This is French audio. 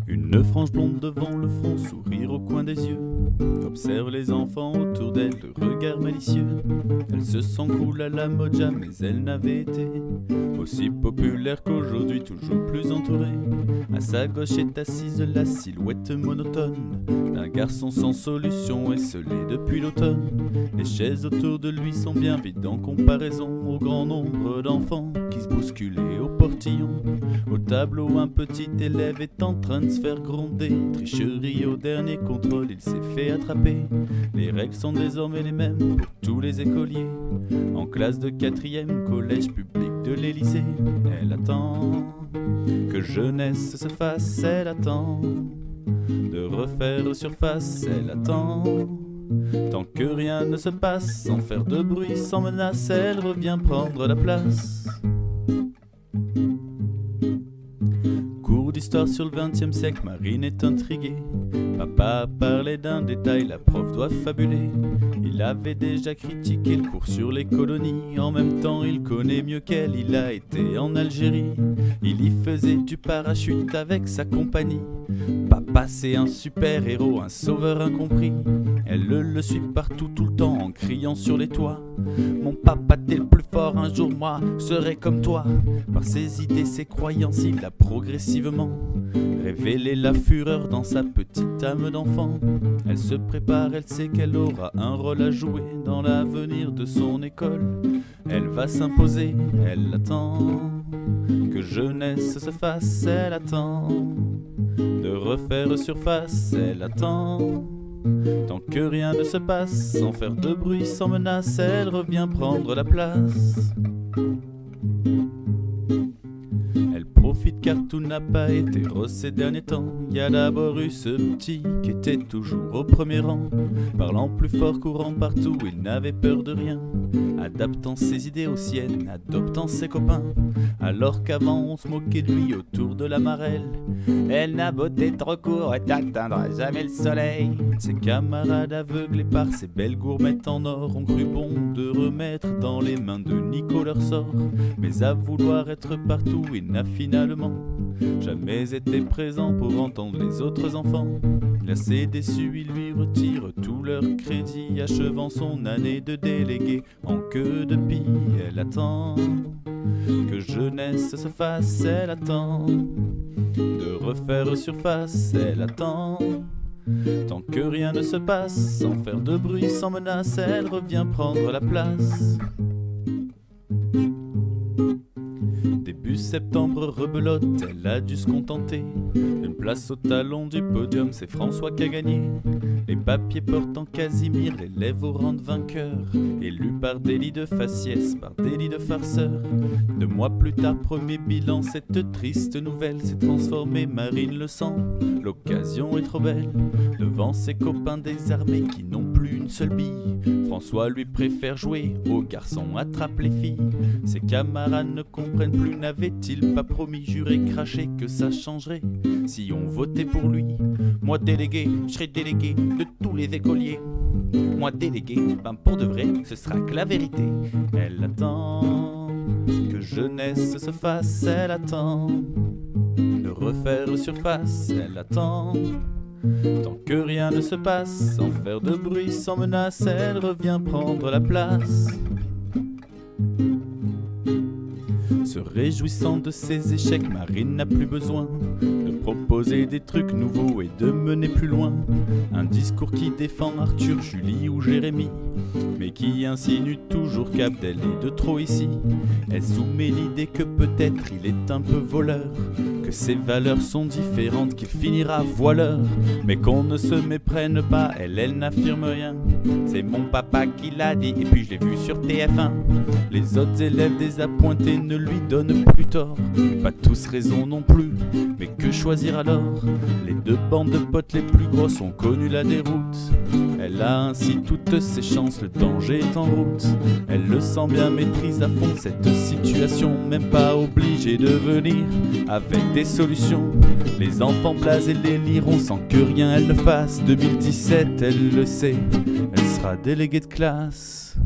Une frange blonde devant le front, sourire au coin des yeux, observe les enfants autour d'elle de regard malicieux. Elle se sent cool à la mode, jamais elle n'avait été aussi populaire qu'aujourd'hui, toujours plus entourée. À sa gauche est assise la silhouette monotone d'un garçon sans solution, esselé depuis l'automne. Les chaises autour de lui sont bien vides en comparaison au grand nombre d'enfants qui se bousculaient au portillon. Au tableau, un petit élève est en train de se faire gronder. Tricherie au dernier contrôle, il s'est fait attraper. Les règles sont désormais les mêmes pour tous les écoliers. En classe de 4e, collège public de l'Élysée, elle attend que jeunesse se fasse, elle attend de refaire surface, elle attend. Tant que rien ne se passe, sans faire de bruit, sans menace, elle revient prendre la place. Cours d'histoire sur le 20e siècle, Marine est intriguée. Papa parlait d'un détail, la prof doit fabuler. Il avait déjà critiqué le cours sur les colonies. En même temps, il connaît mieux qu'elle, il a été en Algérie. Il y faisait du parachute avec sa compagnie. Papa c'est un super héros, un sauveur incompris. Elle le suit partout tout le temps en criant sur les toits. Mon papa t'es le plus fort, un jour moi je serai comme toi. Par ses idées, ses croyances, il a progressivement révélé la fureur dans sa petite âme d'enfant. Elle se prépare, elle sait qu'elle aura un rôle à jouer dans l'avenir de son école. Elle va s'imposer, elle attend que jeunesse se fasse, elle attend de refaire surface, elle attend. Tant que rien ne se passe, sans faire de bruit, sans menace, elle revient prendre la place. Elle profite car tout n'a pas été rose ces derniers temps. Il y a d'abord eu ce petit qui était toujours au premier rang, parlant plus fort, courant partout, il n'avait peur de rien, adaptant ses idées aux siennes, adoptant ses copains. Alors qu'avant on se moquait de lui autour de la marelle, elle n'a beauté trop court et n'atteindra jamais le soleil. Ses camarades aveuglés par ses belles gourmettes en or ont cru bon de remettre dans les mains de Nico leur sort. Mais à vouloir être partout, il n'a finalement jamais été présent pour entendre les autres enfants. Assez déçu, il lui retire tout leur crédit, achevant son année de délégué en queue de pie. Elle attend que jeunesse se fasse, elle attend de refaire surface, elle attend. Tant que rien ne se passe, sans faire de bruit, sans menace, elle revient prendre la place. Début septembre, rebelote, elle a dû se contenter d'une place au talon du podium, c'est François qui a gagné. Les papiers portant Casimir, l'élève au rang de vainqueur, élu par délit de faciès, par délit de farceur. 2 mois plus tard, premier bilan, cette triste nouvelle s'est transformée, Marine le sent, l'occasion est trop belle. Devant ses copains désarmés qui n'ont plus une seule bille, François lui préfère jouer au garçon attrape les filles. Ses camarades ne comprennent plus, n'avait-il pas promis, juré, craché que ça changerait si on votait pour lui? Moi délégué, je serai délégué de tous les écoliers. Moi délégué, ben pour de vrai, ce sera que la vérité. Elle attend que jeunesse se fasse, elle attend de refaire surface, elle attend. Tant que rien ne se passe, sans faire de bruit, sans menace, elle revient prendre la place. Se réjouissant de ses échecs, Marine n'a plus besoin de proposer des trucs nouveaux et de mener plus loin un discours qui défend Arthur, Julie ou Jérémie, mais qui insinue toujours qu'Abdel est de trop ici. Elle soumet l'idée que peut-être il est un peu voleur, que ses valeurs sont différentes, qu'il finira voileur. Mais qu'on ne se méprenne pas, elle n'affirme rien. C'est mon papa qui l'a dit et puis je l'ai vu sur TF1. Les autres élèves désappointés ne lui donnent plus tort. Pas tous raison non plus, mais que choisir alors? Les 2 bandes de potes les plus grosses ont connu la déroute. Elle a ainsi toutes ses chances, le danger est en route. Elle le sent bien, maîtrise à fond cette situation, même pas obligée de venir avec des solutions. Les enfants blasés les liront sans que rien elle ne fasse. 2017, elle le sait, elle sera déléguée de classe.